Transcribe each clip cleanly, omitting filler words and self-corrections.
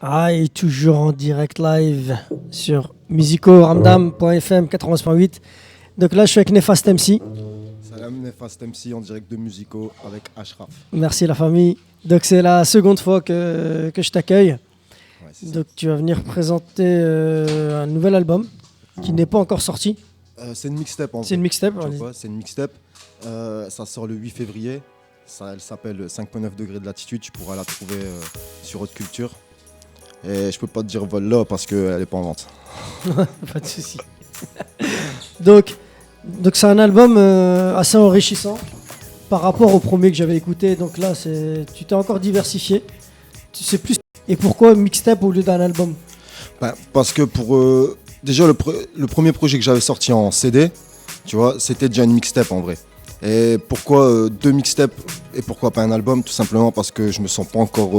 Ah, et toujours en direct live sur musicoramdam.fm 91.8. Donc là, je suis avec Nefast MC. Salam Nefast MC en direct de Musico avec Ashraf. Merci la famille. Donc c'est la seconde fois que je t'accueille. Ouais, c'est ça. Donc tu vas venir présenter un nouvel album qui n'est pas encore sorti. C'est une mixtape en C'est une vrai. mixtape. Tu vois allez. quoi, c'est une mixtape. Ça sort le 8 février. Elle s'appelle 5,9 degrés de latitude. Tu pourras la trouver sur Haute Culture. Et je peux pas te dire vol là parce qu'elle est pas en vente. Pas de souci. donc c'est un album assez enrichissant par rapport au premier que j'avais écouté. Donc là, tu t'es encore diversifié. Tu sais plus. Et pourquoi mixtape au lieu d'un album? Parce que déjà le premier projet que j'avais sorti en CD, tu vois, c'était déjà une mixtape en vrai. Et pourquoi deux mixtapes et pourquoi pas un album? Tout simplement parce que je me sens pas encore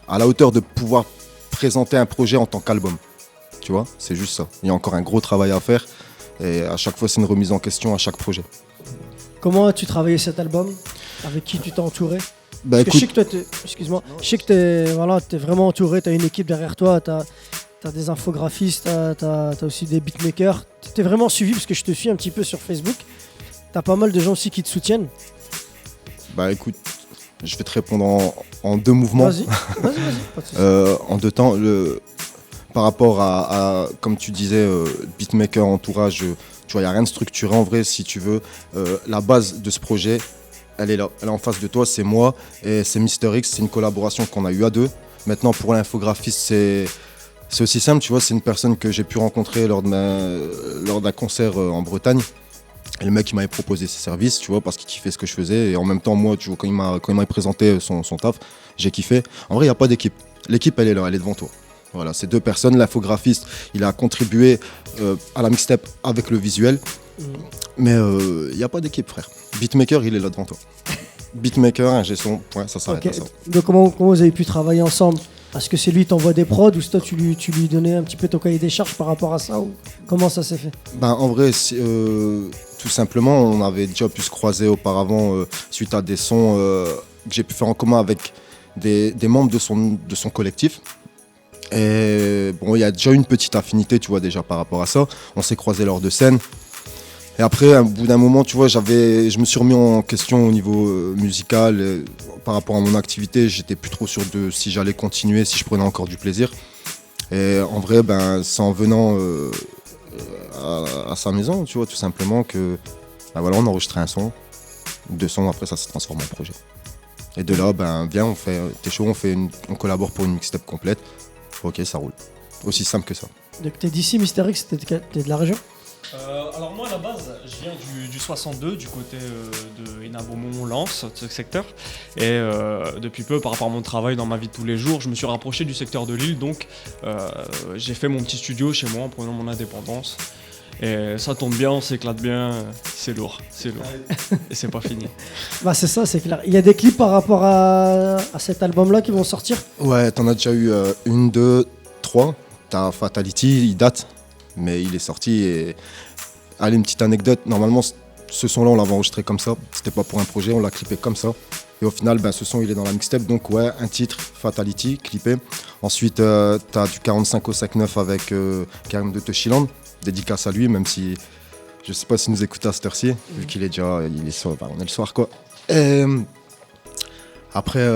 à la hauteur de pouvoir présenter un projet en tant qu'album. Tu vois, c'est juste ça. Il y a encore un gros travail à faire et à chaque fois c'est une remise en question à chaque projet. Comment as-tu travaillé cet album? Avec qui tu t'es entouré? Bah Parce que je sais écoute, que toi, excuse-moi, je sais que t'es vraiment entouré, t'as une équipe derrière toi, t'as des infographistes, t'as aussi des beatmakers. T'es vraiment suivi parce que je te suis un petit peu sur Facebook. T'as pas mal de gens aussi qui te soutiennent. bah écoute, je vais te répondre en deux mouvements. Vas-y, pas de souci. En deux temps, par rapport comme tu disais, beatmaker, entourage, tu vois, il n'y a rien de structuré en vrai, si tu veux. La base de ce projet, elle est là, elle est en face de toi, c'est moi et c'est Mister X, c'est une collaboration qu'on a eue à deux. Maintenant, pour l'infographiste, c'est aussi simple, tu vois, c'est une personne que j'ai pu rencontrer lors d'un concert en Bretagne. Et le mec, il m'avait proposé ses services, tu vois, parce qu'il kiffait ce que je faisais. Et en même temps, moi, tu vois, quand il m'a présenté son taf, j'ai kiffé. En vrai, il n'y a pas d'équipe. L'équipe, elle est là, elle est devant toi. Voilà, c'est deux personnes. L'infographiste, il a contribué à la mixtape avec le visuel. Mais il n'y a pas d'équipe, frère. Beatmaker, il est là devant toi. Beatmaker, ingé son, point, ça s'arrête Ok. à ça. Donc comment vous avez pu travailler ensemble? Est-ce que c'est lui qui t'envoie des prods ou c'est toi tu lui donnais un petit peu ton cahier des charges par rapport à ça ou comment ça s'est fait? Ben, en vrai, tout simplement, on avait déjà pu se croiser auparavant suite à des sons que j'ai pu faire en commun avec des membres de son collectif. Et bon, il y a déjà une petite affinité, tu vois, déjà par rapport à ça. On s'est croisés lors de scènes. Et après, au bout d'un moment, tu vois, je me suis remis en question au niveau musical. Par rapport à mon activité, j'étais plus trop sûr de si j'allais continuer, si je prenais encore du plaisir. Et en vrai, ben, c'est en venant à sa maison, tu vois, tout simplement que ben voilà, on enregistrait un son, deux sons, après ça se transforme en projet. Et de là, ben viens, t'es chaud, on collabore pour une mixtape complète. Ok, ça roule. Aussi simple que ça. Donc t'es d'ici, Mister X, t'es de la région? Alors moi à la base je viens du 62 du côté de Hénin-Beaumont, Lens, de ce secteur et depuis peu par rapport à mon travail dans ma vie de tous les jours je me suis rapproché du secteur de Lille donc j'ai fait mon petit studio chez moi en prenant mon indépendance et ça tombe bien, on s'éclate bien, c'est lourd et c'est pas fini. Bah c'est ça, c'est clair. Il y a des clips par rapport à cet album-là qui vont sortir? Ouais, t'en as déjà eu une, deux, trois. T'as Fatality, il date, mais il est sorti et... Allez, une petite anecdote, normalement ce son-là on l'avait enregistré comme ça, c'était pas pour un projet, on l'a clippé comme ça. Et au final, ben, ce son il est dans la mixtape, donc ouais, un titre, Fatality, clippé. Ensuite, t'as du 45 au 5-9 avec Karim de Toshiland, dédicace à lui, même si je sais pas s'il nous écoute à cette heure-ci, vu qu'il est déjà, on est le soir quoi. Et, après,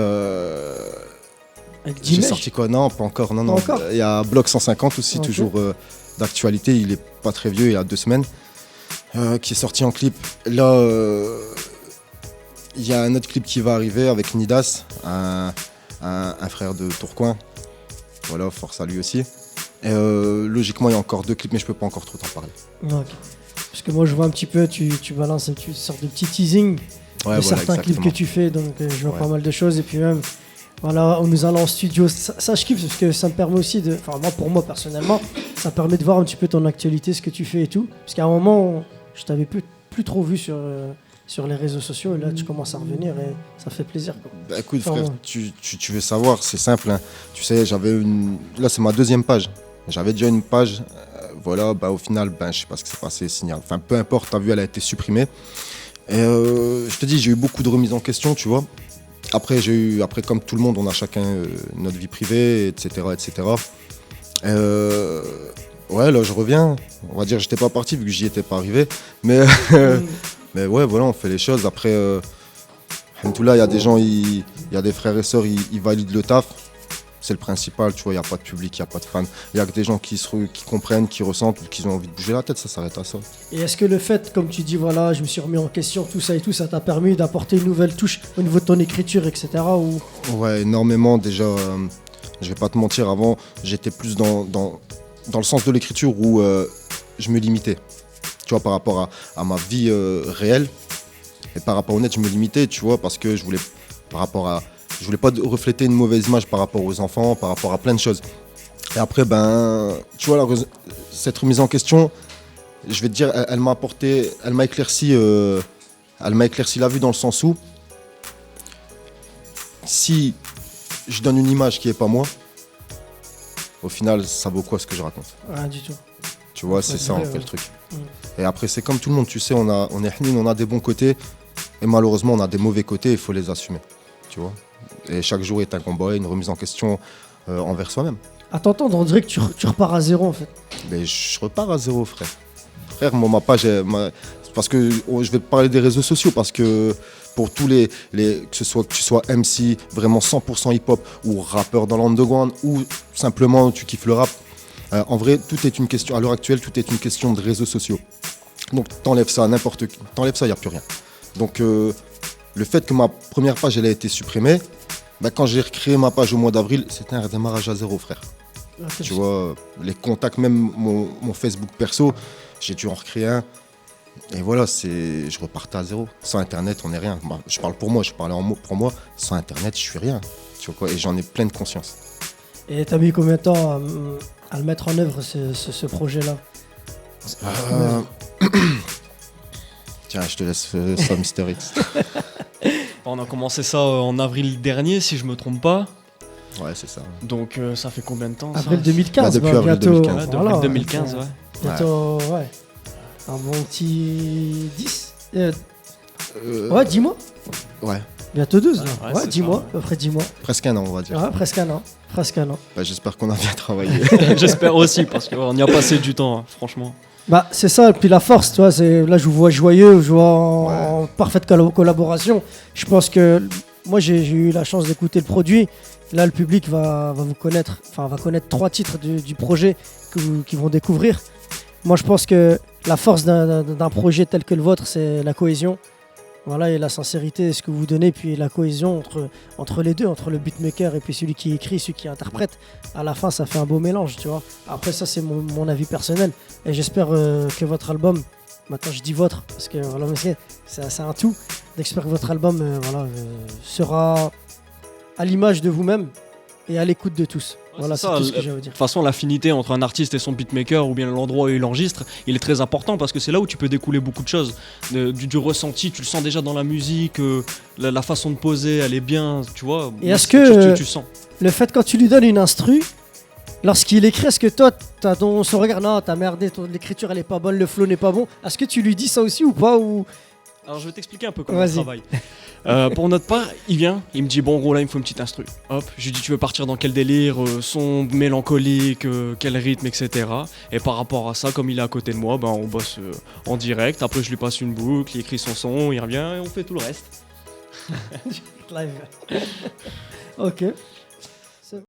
Avec j'ai Dimesh? sorti quoi? Non, pas encore, non. Pas encore. Il y a Bloc 150 aussi, Ok. toujours d'actualité, il est pas très vieux, il y a 2 semaines. Qui est sorti en clip. Là, il y a un autre clip qui va arriver avec Nidas, un frère de Tourcoing. Voilà, force à lui aussi. Et logiquement, il y a encore 2 clips, mais je peux pas encore trop t'en parler. Ok. Parce que moi je vois un petit peu, tu balances une sorte de petit teasing Ouais, de voilà, certains clips que exactement. tu fais, donc je vois Ouais. pas mal de choses et puis même voilà, on nous allons en studio, ça je kiffe parce que ça me permet aussi de, enfin moi pour moi personnellement, ça permet de voir un petit peu ton actualité, ce que tu fais et tout, parce qu'à un moment je t'avais plus trop vu sur les réseaux sociaux et là tu commences à revenir et ça fait plaisir quoi. Bah, écoute, Enfin, frère, ouais. tu veux savoir, c'est simple. Hein. Tu sais, là, c'est ma 2e page. J'avais déjà une page. Voilà, bah, au final, ben, je sais pas ce qui s'est passé. Signal. Enfin, peu importe, t'as vu, elle a été supprimée. Et je te dis, j'ai eu beaucoup de remises en question, tu vois. Après, comme tout le monde, on a chacun notre vie privée, etc., etc. Ouais, là, je reviens. On va dire que j'étais pas parti vu que j'y étais pas arrivé. Mais, mais ouais, voilà, on fait les choses. Après, alhamdoulilah, il y a des gens, il y a des frères et sœurs, ils valident le taf. C'est le principal, tu vois, il n'y a pas de public, il n'y a pas de fans. Il n'y a que des gens qui comprennent, qui ressentent, qui ont envie de bouger la tête, ça s'arrête à ça. Et est-ce que le fait, comme tu dis, voilà, je me suis remis en question, tout ça et tout, ça t'a permis d'apporter une nouvelle touche au niveau de ton écriture, etc. ou... Ouais, énormément. Déjà, je vais pas te mentir, avant, j'étais plus dans le sens de l'écriture où je me limitais. Tu vois, par rapport à ma vie réelle. Et par rapport au net, je me limitais, tu vois, parce que je voulais pas refléter une mauvaise image par rapport aux enfants, par rapport à plein de choses. Et après, tu vois, cette remise en question, je vais te dire, elle m'a éclairci la vue dans le sens où, si je donne une image qui n'est pas moi, au final, ça vaut quoi ce que je raconte? Rien du tout. Tu vois, c'est ça en fait le truc. Et après, c'est comme tout le monde, tu sais, on est hnin, on a des bons côtés, et malheureusement, on a des mauvais côtés, il faut les assumer. Tu vois. Et chaque jour est un combat, une remise en question envers soi-même. À t'entendre, on dirait que tu repars à zéro en fait. Mais je repars à zéro, frère. Frère, moi, ma page, parce que je vais te parler des réseaux sociaux, parce que pour tous que tu sois MC, vraiment 100% hip-hop, ou rappeur dans l'underground, ou simplement tu kiffes le rap, en vrai, tout est une question, à l'heure actuelle, tout est une question de réseaux sociaux. Donc t'enlèves ça, il n'y a plus rien. Donc le fait que ma première page elle a été supprimée, quand j'ai recréé ma page au mois d'avril, c'était un redémarrage à zéro, frère. Tu vois, les contacts, même mon Facebook perso, j'ai dû en recréer un. Et voilà, je repartais à zéro. Sans Internet, on n'est rien. Je parle pour moi, je parlais en mots pour moi. Sans Internet, je suis rien. Tu vois quoi, et j'en ai pleine conscience. Et t'as mis combien de temps à le mettre en œuvre, ce projet-là? Tiens, je te laisse ça, Mister X. On a commencé ça en avril dernier, si je me trompe pas. Ouais, c'est ça. Donc ça fait combien de temps Avril ça 2015, depuis avril bientôt. 2015. Ouais, depuis 2015, ouais. Bientôt, ouais. Un bon petit 10 ouais, 10 mois. Ouais, Bientôt 12, là. Ouais, Ouais, c'est 10 ça, mois, ouais. à peu près 10 mois. presque un an, on va dire. Ouais, presque un an. Presque un an. J'espère qu'on a bien travaillé. J'espère aussi, parce qu'on y a passé du temps, hein, franchement. Bah, c'est ça, et puis la force, tu vois, là je vous vois joyeux, je vous vois en parfaite collaboration. Je pense que moi j'ai eu la chance d'écouter le produit. Là, le public va vous connaître, enfin va connaître 3 titres du projet qu'ils vont découvrir. Moi, je pense que la force d'un projet tel que le vôtre, c'est la cohésion. Voilà, et la sincérité, ce que vous donnez, puis la cohésion entre les deux, entre le beatmaker et puis celui qui écrit, celui qui interprète. À la fin, ça fait un beau mélange, tu vois. Après, ça, c'est mon avis personnel. Et j'espère que votre album, maintenant je dis votre, parce que voilà, c'est un tout. J'espère que votre album sera à l'image de vous-même et à l'écoute de tous. Ouais, voilà, c'est c'est ça, tout ce que j'ai à vous dire. De toute façon, l'affinité entre un artiste et son beatmaker, ou bien l'endroit où il enregistre, il est très important parce que c'est là où tu peux découler beaucoup de choses. Du ressenti, tu le sens déjà dans la musique, la façon de poser, elle est bien, tu vois. Et est-ce que tu sens le fait quand tu lui donnes une instru, lorsqu'il écrit, est-ce que toi, t'as son regard, non, t'as merdé, l'écriture elle est pas bonne, le flow n'est pas bon, est-ce que tu lui dis ça aussi ou pas ou... Alors je vais t'expliquer un peu comment on Vas-y. travaille. Pour notre part, il vient, il me dit bon gros là il me faut une petite instru. Hop, je lui dis tu veux partir dans quel délire, son mélancolique, quel rythme, etc. Et par rapport à ça, comme il est à côté de moi, on bosse en direct. Après je lui passe une boucle, il écrit son son, il revient et on fait tout le reste. Live. Ok.